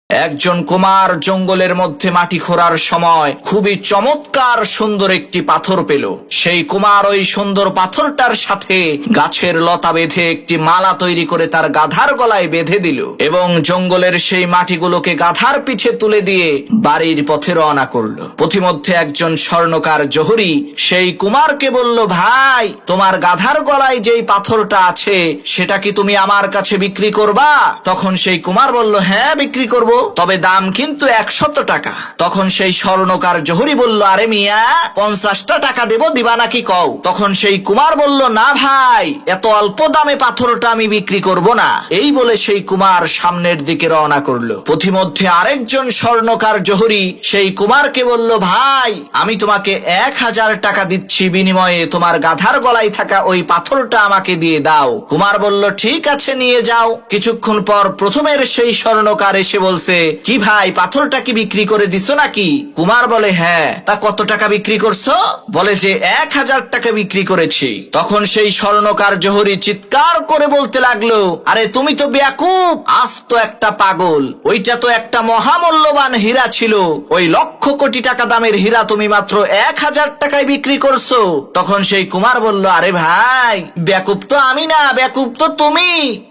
একজন কুমার জঙ্গলের মধ্যে মাটি খোঁড়ার সময় খুবই চমৎকার সুন্দর একটি পাথর পেল। সেই কুমার ওই সুন্দর পাথরটার সাথে গাছের লতা বেঁধে একটি মালা তৈরি করে তার গাধার গলায় বেঁধে দিল এবং জঙ্গলের সেই মাটিগুলোকে গাধার পিঠে তুলে দিয়ে বাড়ির পথে রওনা করল। পথিমধ্যে একজন স্বর্ণকার জহুরি সেই কুমারকে বলল, ভাই, তোমার গাধার গলায় যেই পাথরটা আছে সেটা কি তুমি আমার কাছে বিক্রি করবা? তখন সেই কুমার বলল, হ্যাঁ, বিক্রি করব, তবে দাম কিন্তু 100 টাকা। তখন সেই স্বর্ণকার জহুরি বলল, আরে মিয়া, 50টা টাকা দেব, দিবা নাকি কও? তখন সেই কুমার বলল, না ভাই, এত অল্প দামে পাথরটা আমি বিক্রি করব না। এই বলে সেই কুমার সামনের দিকে রওনা করলো। পথিমধ্যে আরেকজন স্বর্ণকার জহুরি সেই কুমারকে বলল, ভাই, আমি তোমাকে 1000 টাকা দিচ্ছি, বিনিময়ে তোমার গাধার গলায় থাকা ওই পাথরটা আমাকে দিয়ে দাও। কুমার বলল, ঠিক আছে, নিয়ে যাও। কিছুক্ষণ পর প্রথমের সেই স্বর্ণকার এসে বলছে, কি ভাই, পাথরটা কি বিক্রি করে দিছো নাকি? কুমার বলে, হ্যাঁ। তা কত টাকা বিক্রি করছো? বলে যে 1000 টাকা বিক্রি করেছি। তখন সেই স্বর্ণকার জহুরি চিৎকার করে বলতে লাগলো, আরে তুমি তো বেয়াকুব, আস্ত একটা পাগল। ওইটা তো একটা মহামূল্যবান হীরা ছিল। ওই লক্ষ কোটি টাকা দামের হীরা তুমি মাত্র 1000 টাকায় বিক্রি করছো। তখন সেই কুমার বলল, আরে ভাই, বেয়াকুব তো আমি না, বেয়াকুব তো তুমি।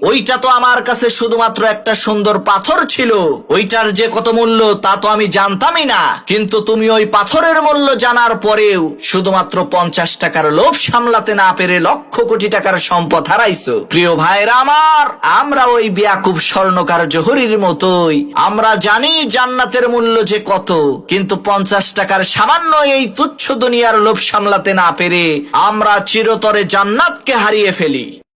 ওইটা তো আমার কাছে শুধুমাত্র একটা সুন্দর পাথর ছিল। ওইটার যে কত মূল্য তা তো আমি জানতামই না। কিন্তু তুমি ওই পাথরের মূল্য জানার পরেও শুধুমাত্র 50 টাকার লোভ সামলাতে না পেরে লক্ষ কোটি টাকার সম্পদ হারাইছো। প্রিয় ভাইরা আমার, আমরা ওই বেয়াকুব স্বর্ণকার জহুরির মতোই। আমরা জানি জান্নাতের মূল্য যে কত, কিন্তু 50 টাকার সামান্য এই তুচ্ছ দুনিয়ার লোভ সামলাতে না পেরে আমরা চিরতরে জান্নাতকে হারিয়ে ফেলি।